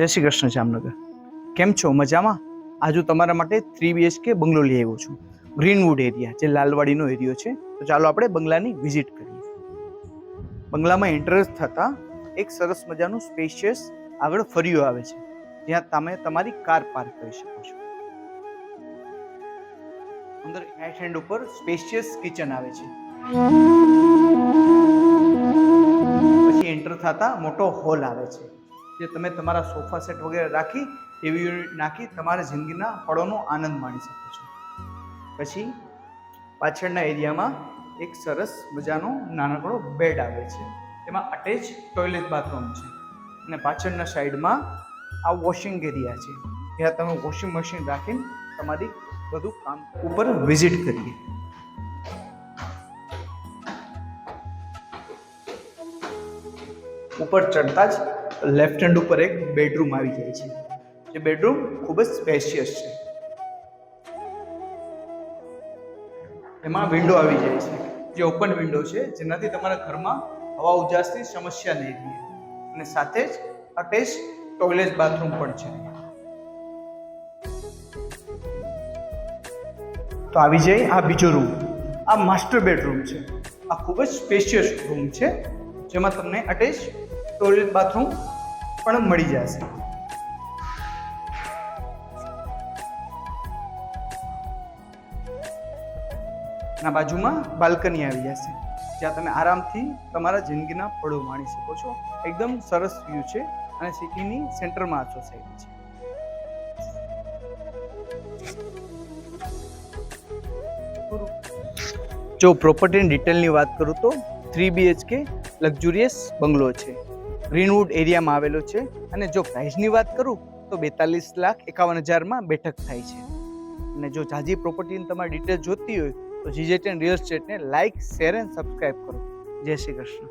જય શ્રી કૃષ્ણ જામનગર. કેમ છો? મજામાં? આજે તમારા માટે 3 BHK બંગલો લઈ આવ્યો છું. ગ્રીનવુડ એરિયા, જે લાલવાડીનો એરિયો છે. તો ચાલો આપણે બંગલાની વિઝિટ કરીએ. બંગલામાં એન્ટર થતા એક સરસ મજાનું સ્પેશિયસ આગળ ફરિયો આવે છે, જ્યાં તમે તમારી કાર પાર્ક કરી શકો છો. અંદર રાઈટ હેન્ડ ઉપર સ્પેશિયસ કિચન આવે છે. પછી એન્ટર થતા મોટો હોલ આવે છે, જે તમે તમારા સોફા સેટ વગેરે રાખી ટીવી યુનિટ નાખી તમારા જિંદગીના પળોનો આનંદ માણી શકો છો. પછી પાછળના એરિયામાં એક સરસ મજાનો નાનકડો બેડ આવે છે, તેમાં અટેચ ટોયલેટ બાથરૂમ છે. અને પાછળના સાઈડમાં આ વોશિંગ એરિયા છે, જ્યાં તમે વોશિંગ મશીન રાખીને તમારી બધું કામ ઉપર વિઝિટ કરીએ. ઉપર ચડતા જ લેફ્ટ હેન્ડ ઉપર એક બેડરૂમ આવી જાય છે, જે બેડરૂમ ખૂબ જ સ્પેશિયસ છે. એમાં વિન્ડો આવી જાય છે, જે ઓપન વિન્ડો છે, જેનાથી તમારા ઘરમાં હવા ઉજાસની સમસ્યા નહીં રહે. અને સાથે જ અટેચ ટોયલેટ બાથરૂમ પણ છે. તો આવી જાય આ બીજો રૂમ. આ માસ્ટર બેડરૂમ છે. આ ખૂબ જ સ્પેશિયસ રૂમ છે, જેમાં તમને અટેચ ટોયલેટ બાથરૂમ પણ મળી જશે. ના બાજુમાં બાલ્કની આવી જશે, જ્યાં તમે આરામથી તમારા જિંદગીના પળો માણી શકો છો. એકદમ સરસ વ્યૂ છે અને સિટીની સેન્ટરમાં આ સોસાયટી છે. જો પ્રોપર્ટીની ડિટેલની વાત કરું તો 3 BHK લક્ઝુરિયસ બંગલો છે, ગ્રીનવુડ એરિયામાં આવેલો છે. અને જો પ્રાઇસની વાત કરું તો 42,51,000 બેઠક થાય છે. અને જો જાજી પ્રોપર્ટીની તમારી ડિટેલ જોતી હોય તો GJ10 રિયલ એસ્ટેટને લાઇક, શેર એન્ડ સબસ્ક્રાઇબ કરો. જય શ્રી કૃષ્ણ.